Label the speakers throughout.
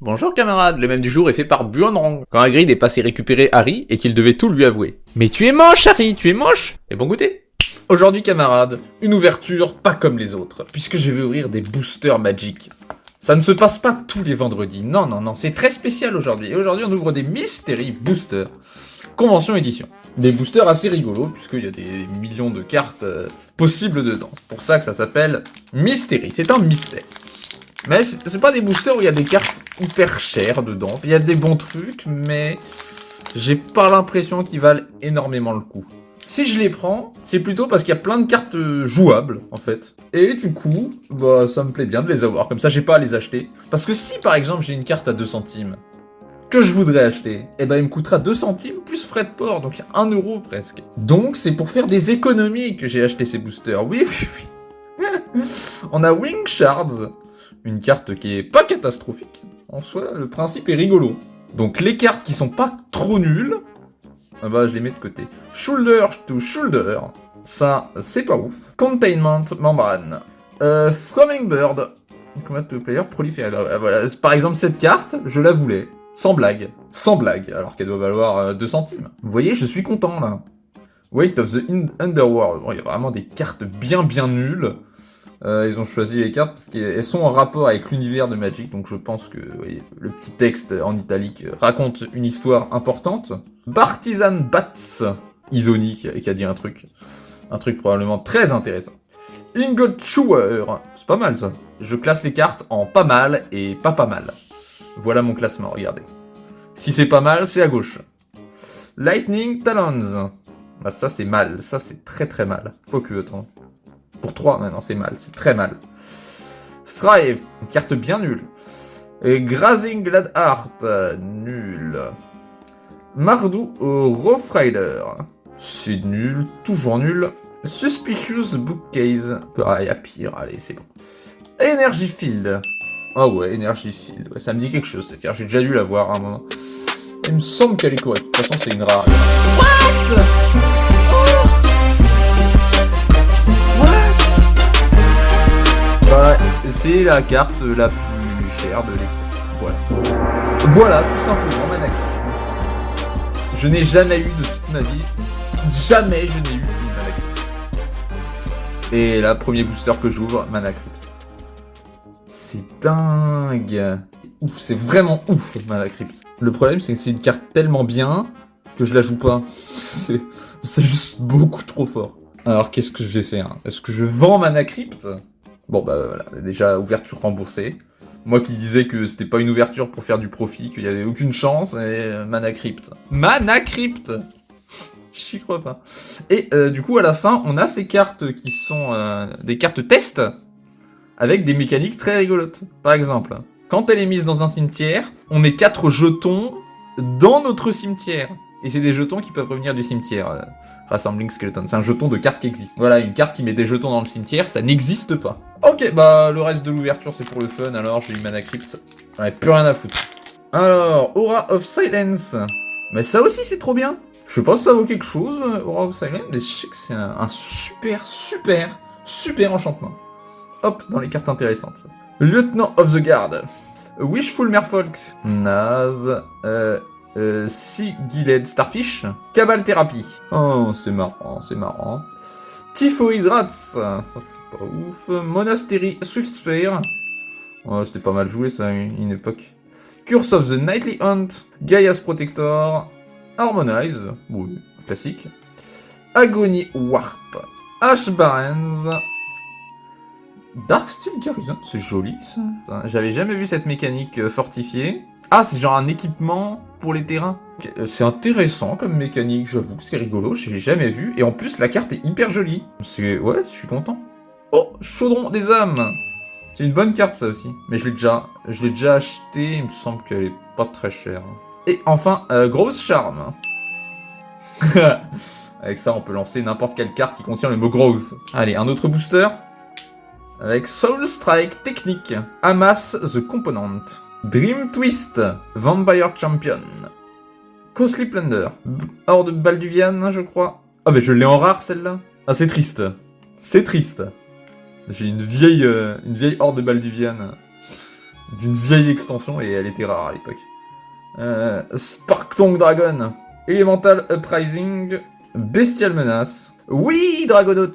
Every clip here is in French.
Speaker 1: Bonjour camarade, le même du jour est fait par Buonrong. Quand Hagrid est passé récupérer Harry et qu'il devait tout lui avouer. Mais tu es moche Harry, tu es moche. Et bon goûter. Aujourd'hui camarade, une ouverture pas comme les autres, puisque je vais ouvrir des boosters Magic. Ça ne se passe pas tous les vendredis, non, c'est très spécial aujourd'hui. Et aujourd'hui on ouvre des Mystery Boosters. Convention édition. Des boosters assez rigolos, puisqu'il y a des millions de cartes possibles dedans. C'est pour ça que ça s'appelle Mystery, c'est un mystère. Mais c'est pas des boosters où il y a des cartes hyper chères dedans. Il y a des bons trucs, mais j'ai pas l'impression qu'ils valent énormément le coup. Si je les prends, c'est plutôt parce qu'il y a plein de cartes jouables, en fait. Et du coup, bah ça me plaît bien de les avoir, comme ça j'ai pas à les acheter. Parce que si par exemple j'ai une carte à 2 centimes, que je voudrais acheter, et ben il me coûtera 2 centimes plus frais de port, donc 1 euro presque. Donc c'est pour faire des économies que j'ai acheté ces boosters, oui. On a Wing Shards. Une carte qui est pas catastrophique. En soi, le principe est rigolo. Donc les cartes qui sont pas trop nulles, ah bah je les mets de côté. Shoulder to Shoulder, ça c'est pas ouf. Containment Membrane. Thrumming Bird. Combat to player prolifère. Voilà. Par exemple cette carte, je la voulais. Sans blague. Sans blague. Alors qu'elle doit valoir 2 centimes. Vous voyez, je suis content là. Weight of the Underworld. Bon, il y a vraiment des cartes bien nulles. Ils ont choisi les cartes parce qu'elles sont en rapport avec l'univers de Magic, donc je pense que voyez, le petit texte en italique raconte une histoire importante. Bartizan Bats, Isoni qui a dit un truc probablement très intéressant. Ingot Chewer, c'est pas mal ça. Je classe les cartes en pas mal et pas mal. Voilà mon classement, regardez. Si c'est pas mal, c'est à gauche. Lightning Talons, bah ça c'est mal, ça c'est très mal. Quoique, attends. Pour 3, non, c'est mal, c'est très mal. Thrive, une carte bien nulle. Et Grazing Gladheart, nul. Mardou Rough Rider, c'est nul, toujours nul. Suspicious Bookcase, ah, y a pire, allez, c'est bon. Energy Field, ah ouais, Energy Field, ouais, ça me dit quelque chose, cette carte, j'ai déjà dû la voir à un moment. Il me semble qu'elle est correcte, de toute façon, c'est une rare. What? Bah, c'est la carte la plus chère de l'extérieur. Voilà, tout simplement, Mana Crypt. Je n'ai jamais eu de toute ma vie, jamais je n'ai eu une Mana Crypt. Et là, premier booster que j'ouvre, Mana Crypt. C'est dingue. Ouf, c'est vraiment ouf, Mana Crypt. Le problème, c'est que c'est une carte tellement bien que je la joue pas. C'est juste beaucoup trop fort. Alors, qu'est-ce que je vais faire? Est-ce que je vends Mana Crypt? Bon bah voilà, déjà ouverture remboursée. Moi qui disais que c'était pas une ouverture pour faire du profit, qu'il y avait aucune chance, et Mana Crypt. Mana Crypt. J'y crois pas. Et du coup à la fin, on a ces cartes qui sont des cartes test, avec des mécaniques très rigolotes. Par exemple, quand elle est mise dans un cimetière, on met 4 jetons dans notre cimetière. Et c'est des jetons qui peuvent revenir du cimetière. Rassembling Skeleton, c'est un jeton de carte qui existe. Voilà, une carte qui met des jetons dans le cimetière, ça n'existe pas. Ok, bah le reste de l'ouverture c'est pour le fun, alors j'ai eu Mana Crypt. J'en ai plus rien à foutre. Alors, Aura of Silence. Mais ça aussi c'est trop bien. Je sais pas si ça vaut quelque chose, Aura of Silence, mais je sais que c'est un super enchantement. Hop, dans les cartes intéressantes. Lieutenant of the Guard. Wishful Merfolk. Naze. Sea Gilled Starfish. Cabal Therapy. Oh, c'est marrant. Typhoid Rats. Ça, c'est pas ouf. Monastery Swiftspire. Oh, c'était pas mal joué, ça, à une époque. Curse of the Nightly Hunt. Gaia's Protector. Harmonize. Oui, classique. Agony Warp. Ash Barrens. Darksteel Garrison. C'est joli, ça. J'avais jamais vu cette mécanique fortifiée. Ah, c'est genre un équipement pour les terrains. Okay. C'est intéressant comme mécanique, j'avoue, c'est rigolo, je l'ai jamais vu. Et en plus, la carte est hyper jolie. Ouais, je suis content. Oh, Chaudron des âmes. C'est une bonne carte, ça aussi. Mais je l'ai déjà acheté, il me semble qu'elle est pas très chère. Et enfin, Grosse Charme. Avec ça, on peut lancer n'importe quelle carte qui contient le mot Growth. Allez, un autre booster. Avec Soul Strike Technique. Amass the Component. Dream Twist, Vampire Champion, Costly Plunder, Horde Balduvian, je crois. Ah mais je l'ai en rare celle-là. Ah c'est triste. J'ai une vieille Horde Balduvian. d'une vieille extension, et elle était rare à l'époque. Sparktongue Dragon, Elemental Uprising, Bestial Menace, oui, Dragonauts,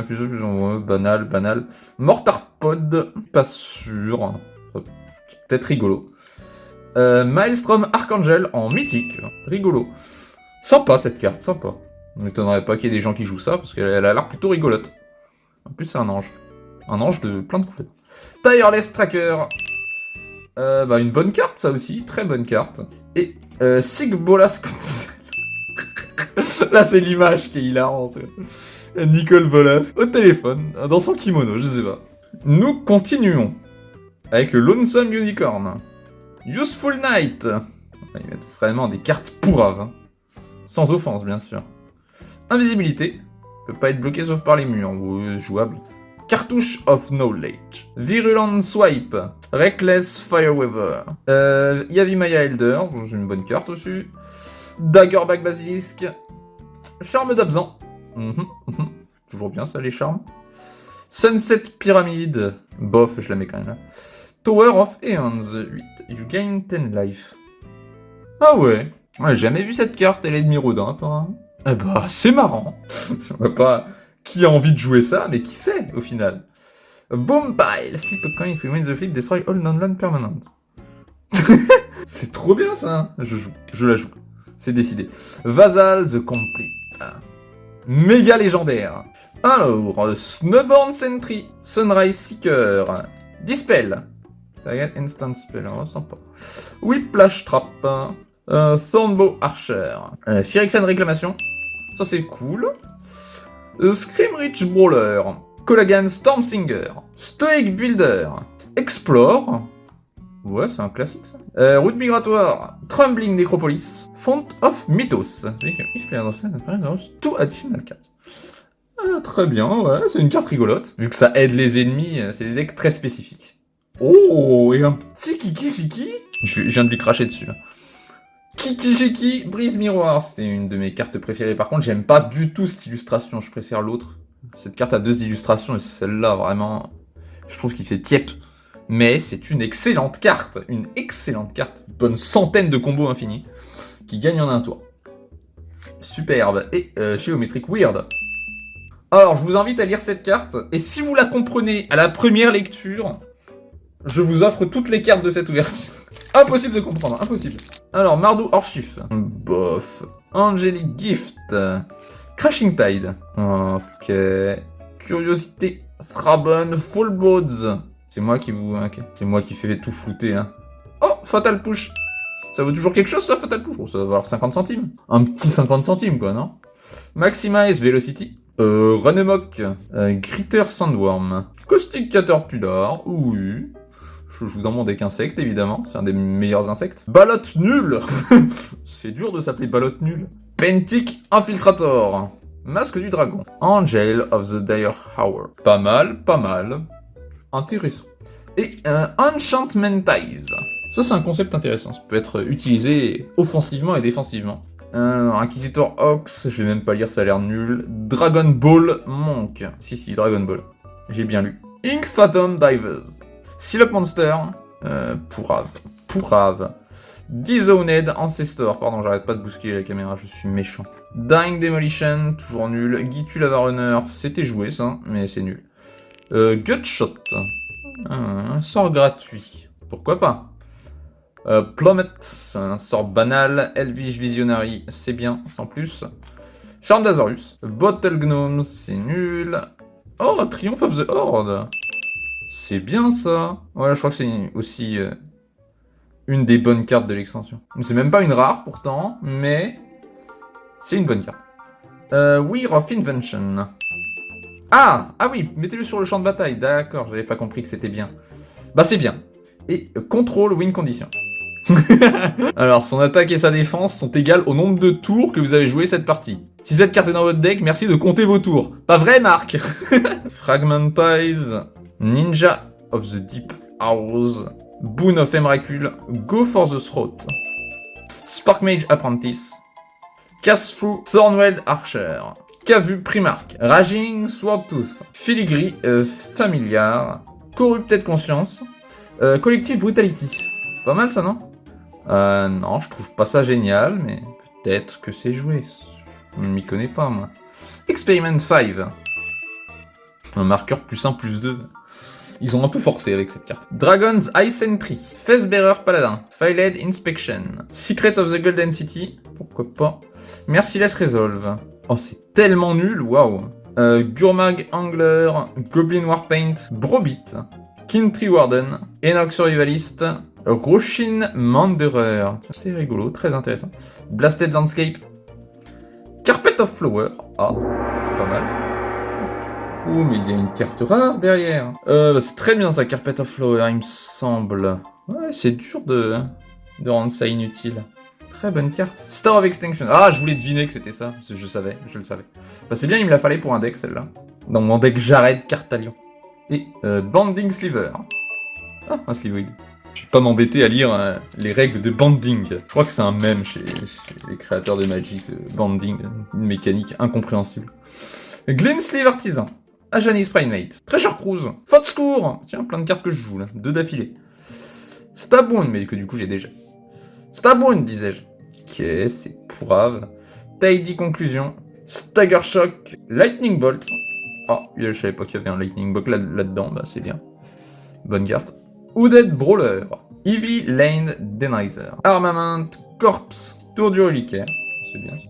Speaker 1: plus nombreux, banal, Mortarpod, pas sûr, peut-être rigolo. Maelstrom Archangel en mythique, rigolo. Sympa cette carte, sympa. Je m'étonnerait pas qu'il y ait des gens qui jouent ça, parce qu'elle a l'air plutôt rigolote. En plus, c'est un ange. Un ange de plein de couleurs. Tireless Tracker. Une bonne carte, ça aussi. Très bonne carte. Et Sigbolas Council. Là, c'est l'image qui est hilarante. Nicole Bolas au téléphone, dans son kimono, je sais pas. Nous continuons avec le Lonesome Unicorn. Useful Knight. Ils mettent vraiment des cartes pourraves. Hein. Sans offense, bien sûr. Invisibilité. Peut pas être bloqué sauf par les murs. Oui, jouable. Cartouche of Knowledge. Virulent Swipe. Reckless Fireweaver. Yavimaya Elder. J'ai une bonne carte aussi. Daggerback Basilisk. Charme d'Absent. Toujours bien ça, les charmes. Sunset Pyramide. Bof, je la mets quand même là. Tower of Aeons. 8. You gain 10 life. Ah ouais. J'ai jamais vu cette carte, elle est de Mirodin apparemment. Eh bah, c'est marrant. Je vois pas qui a envie de jouer ça, mais qui sait au final. Boom Pile. Flip a coin, if you win the flip, destroy all non-land permanent. C'est trop bien ça. Je la joue. C'est décidé. Vassal the Complete. Méga légendaire. Alors, Snowborn Sentry, Sunrise Seeker, Dispel. Target Instant Spell, sympa. Whiplash Trap. Thornbow Archer. Phyrexian Réclamation. Ça c'est cool. Screamrich Brawler. Collagan Stormsinger. Stoic Builder. Explore. Ouais, c'est un classique ça. Route Migratoire. Crumbling Necropolis. Font of Mythos. Two additional cards. Très bien, ouais, c'est une carte rigolote. Vu que ça aide les ennemis, c'est des decks très spécifiques. Oh, et un petit Kiki-Shiki. Je viens de lui cracher dessus là. Kiki-Shiki, Brise Miroir, c'était une de mes cartes préférées. Par contre, j'aime pas du tout cette illustration, je préfère l'autre. Cette carte a 2 illustrations et celle-là, vraiment, je trouve qu'il fait tiep. Mais c'est une excellente carte, une bonne centaine de combos infinis qui gagnent en un tour. Superbe. Et Geometric Weird. Alors, je vous invite à lire cette carte, et si vous la comprenez à la première lecture, je vous offre toutes les cartes de cette ouverture. Impossible de comprendre, impossible. Alors, Mardu Orchif. Bof. Angelic Gift. Crashing Tide. Ok. Curiosité. Thraben Fullboards. C'est moi qui vous... Okay. C'est moi qui fais tout flouter, là. Oh, Fatal Push. Ça vaut toujours quelque chose, ça, Fatal Push? Oh, ça va valoir 50 centimes. Un petit 50 centimes, quoi, non? Maximize Velocity. Runemok. Gritter Sandworm. Caustic Caterpillar. Oui. Je vous en montre avec insectes, évidemment. C'est un des meilleurs insectes. Ballotte Nul. C'est dur de s'appeler Ballotte Nul. Pentic Infiltrator. Masque du Dragon. Angel of the Dire Hour. Pas mal, pas mal. Intéressant. Et Enchantmentize. Ça, c'est un concept intéressant. Ça peut être utilisé offensivement et défensivement. Inquisitor Ox, je vais même pas lire, ça a l'air nul. Dragon Ball Monk. Si, Dragon Ball. J'ai bien lu. Ink Phantom Divers. Silok Monster. Pourrave. Disowned Ancestor. Pardon, j'arrête pas de bousculer la caméra, je suis méchant. Dying Demolition, toujours nul. Gitu Lava Runner, c'était joué ça, mais c'est nul. Gutshot. Un sort gratuit. Pourquoi pas? Plummet, c'est un sort banal. Elvish Visionary, c'est bien, sans plus. Charme d'Azorius. Bottle Gnome, c'est nul. Oh, Triumph of the Horde. C'est bien ça. Ouais, je crois que c'est aussi une des bonnes cartes de l'extension. C'est même pas une rare pourtant, mais c'est une bonne carte. Weir of Invention. Ah oui, mettez-le sur le champ de bataille. D'accord, j'avais pas compris que c'était bien. Bah c'est bien. Et Control Win Condition. Alors, son attaque et sa défense sont égales au nombre de tours que vous avez joué cette partie. Si cette carte est dans votre deck, merci de compter vos tours. Pas vrai, Marc? Fragmentize. Ninja of the Deep Hours. Boon of Emrakul. Go for the Throat. Sparkmage Apprentice. Cast-Through Thornweld Archer. Kavu Primarch. Raging Swordtooth. Filigree Familiar. Corrupted Conscience. Collective Brutality. Pas mal ça, non? Non, je trouve pas ça génial, mais peut-être que c'est joué. Je ne m'y connais pas, moi. Experiment 5. Un marqueur +1, +2. Ils ont un peu forcé avec cette carte. Dragon's Eye Sentry. Facebearer Paladin. Filed Inspection. Secret of the Golden City. Pourquoi pas. Merciless Resolve. Oh, c'est tellement nul, waouh. Gurmag Angler. Goblin Warpaint. Brobit. Kintry Warden. Enoch Survivalist. Roshin Manderer. C'est rigolo, très intéressant. Blasted Landscape. Carpet of Flower. Ah, pas mal ça. Oh, mais il y a une carte rare derrière. C'est très bien ça, Carpet of Flower, il me semble. Ouais, c'est dur de rendre ça inutile. Très bonne carte. Star of Extinction. Ah, je voulais deviner que c'était ça. Je le savais. Bah, c'est bien, il me la fallait pour un deck, celle-là. Dans mon deck Jared Cartalion. Et Banding Sliver. Ah, un Slivoid. Je vais pas m'embêter à lire les règles de banding. Je crois que c'est un mème chez les créateurs de Magic. Banding, une mécanique incompréhensible. Glensleeve Artisan. Ajanis Primate. Treasure Cruise. Fotscour. Tiens, plein de cartes que je joue là. 2 d'affilée. Stabwound, mais que du coup j'ai déjà. Stabwound, disais-je. Ok, c'est pourrave. Tidy Conclusion. Stagger Shock. Lightning Bolt. Oh, je savais pas qu'il y avait un Lightning Bolt là-dedans. Bah, c'est bien. Bonne carte. Hooded Brawler. Heavy Lane Denizer. Armament. Corpse. Tour du reliquaire. C'est bien ça.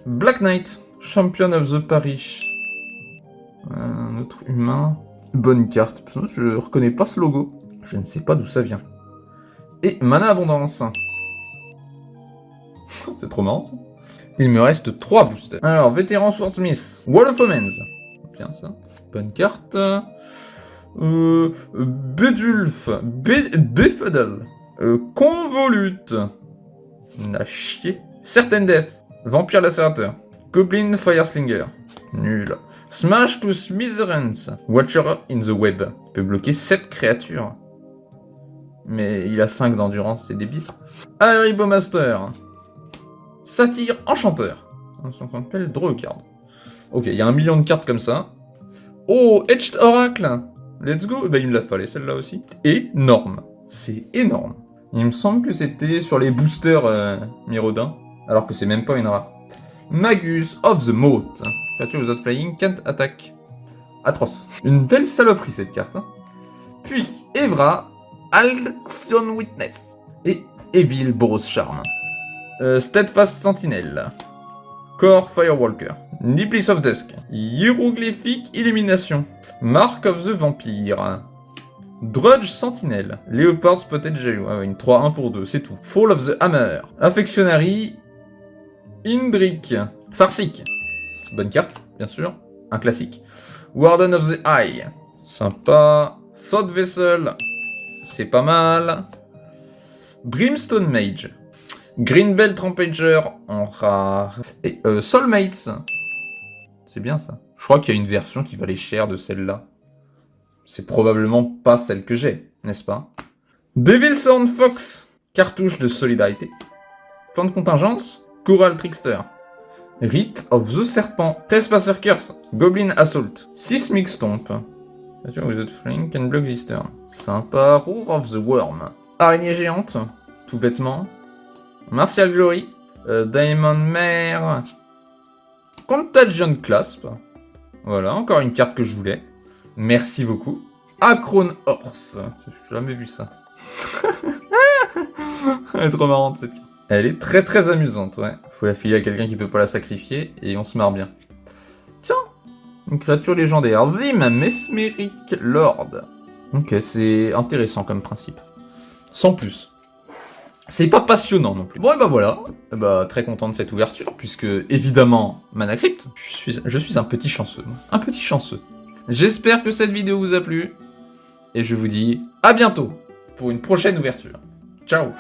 Speaker 1: Black Knight. Champion of the Parish. Un autre humain. Bonne carte. Je reconnais pas ce logo. Je ne sais pas d'où ça vient. Et Mana Abondance. C'est trop marrant ça. Il me reste 3 boosters. Alors, Vétéran Swordsmith. Wall of Omens. Bien ça. Bonne carte. Bedulf. Befuddle. Convolute. Na chier. Certain Death. Vampire Lacérateur. Goblin Fireslinger. Nul. Smash to Smithereens. Watcher in the Web. Il peut bloquer 7 créatures. Mais il a 5 d'endurance, c'est débile. Haribo Master. Satyre Enchanteur. On s'appelle Draw a Card. Ok, il y a 1 million de cartes comme ça. Oh, Etched Oracle. Let's go. Bah, il me l'a fallait celle-là aussi. Énorme. C'est énorme. Il me semble que c'était sur les boosters Mirodin. Alors que c'est même pas une rare. Magus of the Moat. Creature without flying can't attack. Atroce. Une belle saloperie cette carte. Hein. Puis Evra, Alction Witness. Et Evil Boros Charm. Steadfast Sentinel. Core Firewalker. Nibliss of Dusk. Hiéroglyphique Illumination. Mark of the Vampire. Drudge Sentinel. Leopard Spotted Jail. Ah ouais, une 3-1 pour 2, c'est tout. Fall of the Hammer. Affectionary. Indrik. Farsic. Bonne carte, bien sûr. Un classique. Warden of the Eye. Sympa. Thought Vessel. C'est pas mal. Brimstone Mage. Greenbelt Rampager en rare. Et Soulmates. C'est bien ça. Je crois qu'il y a une version qui valait cher de celle-là. C'est probablement pas celle que j'ai, n'est-ce pas? Devil's Horn Fox. Cartouche de solidarité. Plan de contingence. Coral Trickster. Rite of the Serpent. Trespasser Curse. Goblin Assault. Seismic Stomp. Without flying can block this turn. Sympa. Roar of the Worm. Araignée géante. Tout bêtement. Martial Glory. Diamond Mare. Contagion Clasp. Voilà, encore une carte que je voulais. Merci beaucoup. Acron Horse. J'ai jamais vu ça. Elle est trop marrante cette carte. Elle est très très amusante, ouais. Faut la filer à quelqu'un qui peut pas la sacrifier et on se marre bien. Tiens, une créature légendaire. Zim, Mesmeric Lord. Ok, c'est intéressant comme principe. Sans plus. C'est pas passionnant non plus. Bon, et bah voilà. Bah, très content de cette ouverture, puisque, évidemment, Mana Crypt, je suis un petit chanceux. Un petit chanceux. J'espère que cette vidéo vous a plu. Et je vous dis à bientôt pour une prochaine ouverture. Ciao!